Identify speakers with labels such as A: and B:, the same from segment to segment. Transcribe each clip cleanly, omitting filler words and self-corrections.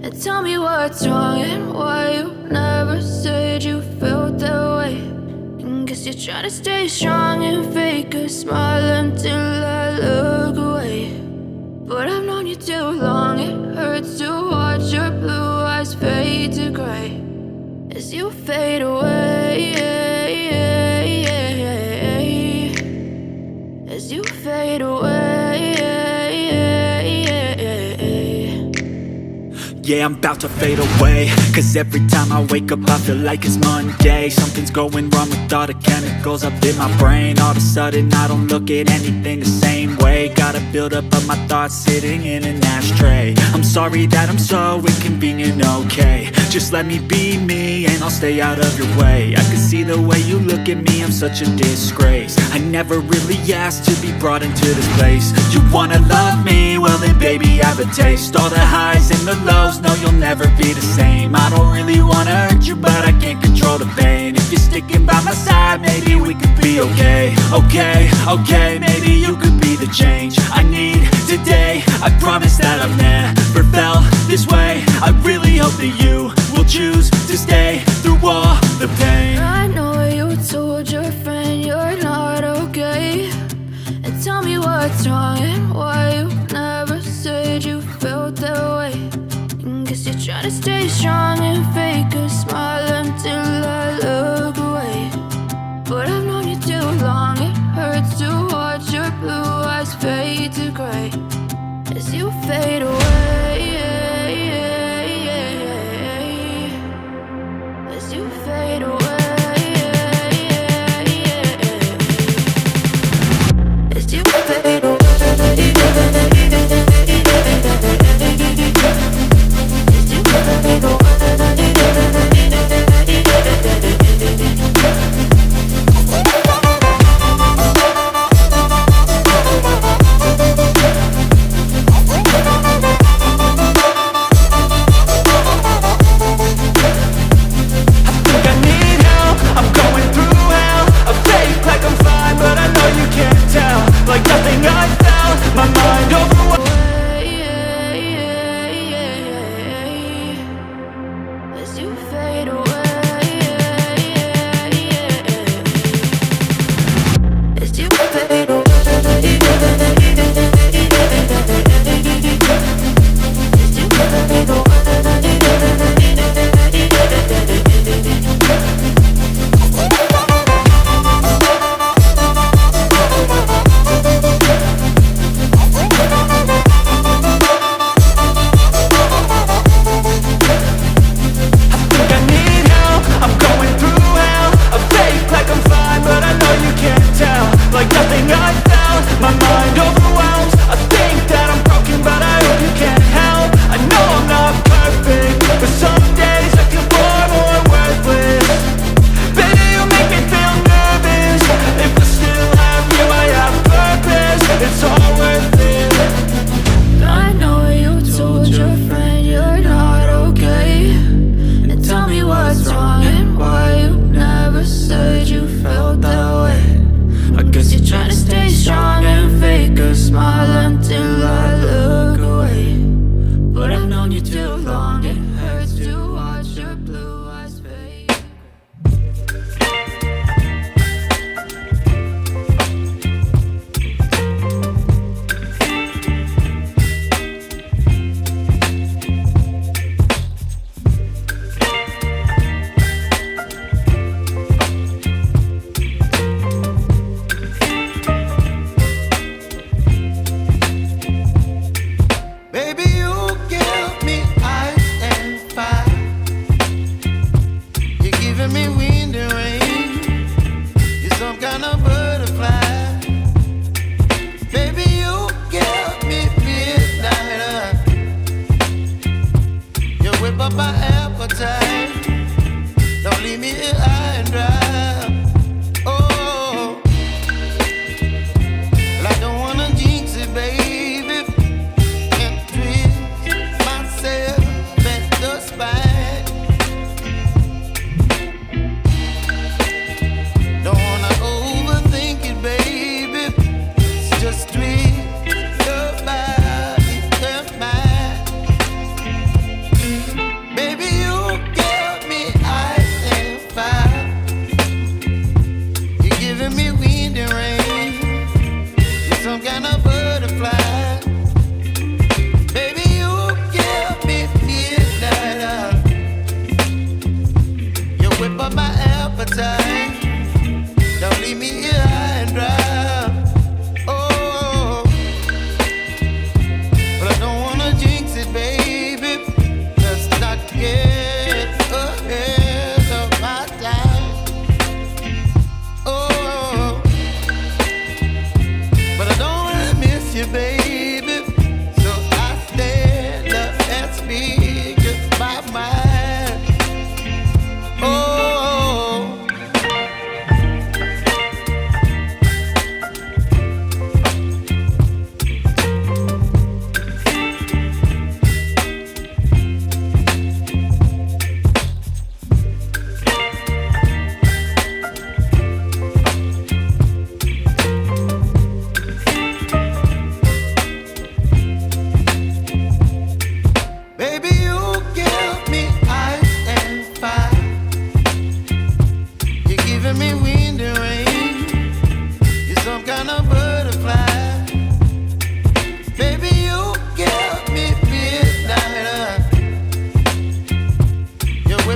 A: And tell me what's wrong and why you never said you felt that way. And guess you're trying to stay strong and fake a smile until I look away. But I've known you too long, it hurts to watch your blue eyes fade to gray as you fade away, as you fade away.
B: Yeah, I'm about to fade away, cause every time I wake up I feel like it's Monday. Something's going wrong with all the chemicals up in my brain. All of a sudden I don't look at anything the same way. Got a buildup of my thoughts sitting in an ashtray. I'm sorry that I'm so inconvenient, okay. Just let me be me and I'll stay out of your way. I can see the way you look at me, I'm such a disgrace. I never really asked to be brought into this place. You wanna love me? Well then baby I have a taste. All the highs and the lows, no you'll never be the same. I don't really wanna hurt you but I can't control the pain. If you're sticking by my side maybe we could be okay. Okay, maybe you could be the change I need today. I promise that I've never felt this way. I really hope that you will choose to stay through all the pain.
A: I know you told your friend you're not okay. And tell me what's wrong and why you never said you felt that way. And guess you're trying to stay strong and fake a smile until I look away. But I've known you too long, it hurts to watch your blue eyes fade to gray as you fade away, as you fade away, as you fade away. As you fade away.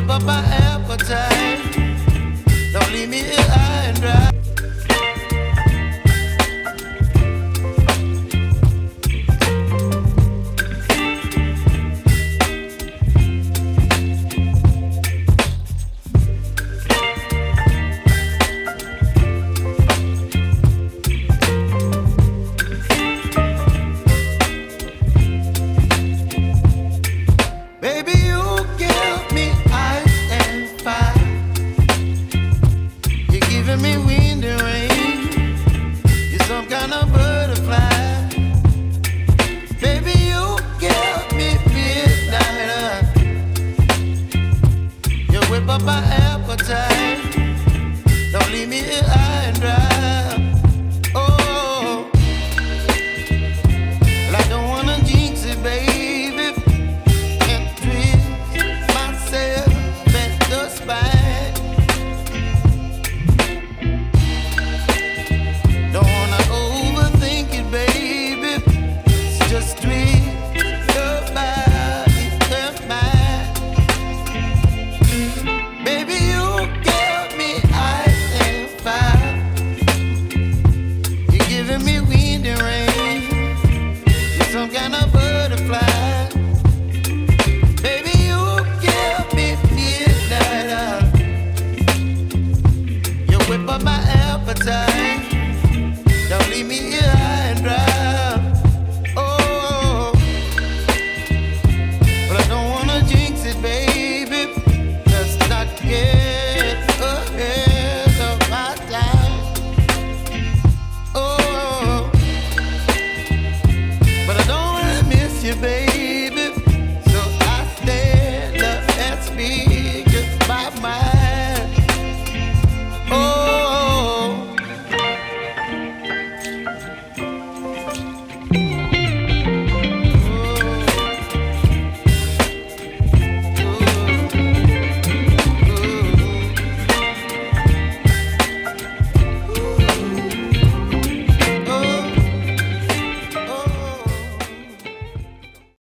C: whip up my appetite. Don't leave me here high and dry. Baby, you give me ice and fire. You're giving me wind and rain. You're some kind of butterfly. Baby, you give me midnight. You whip up my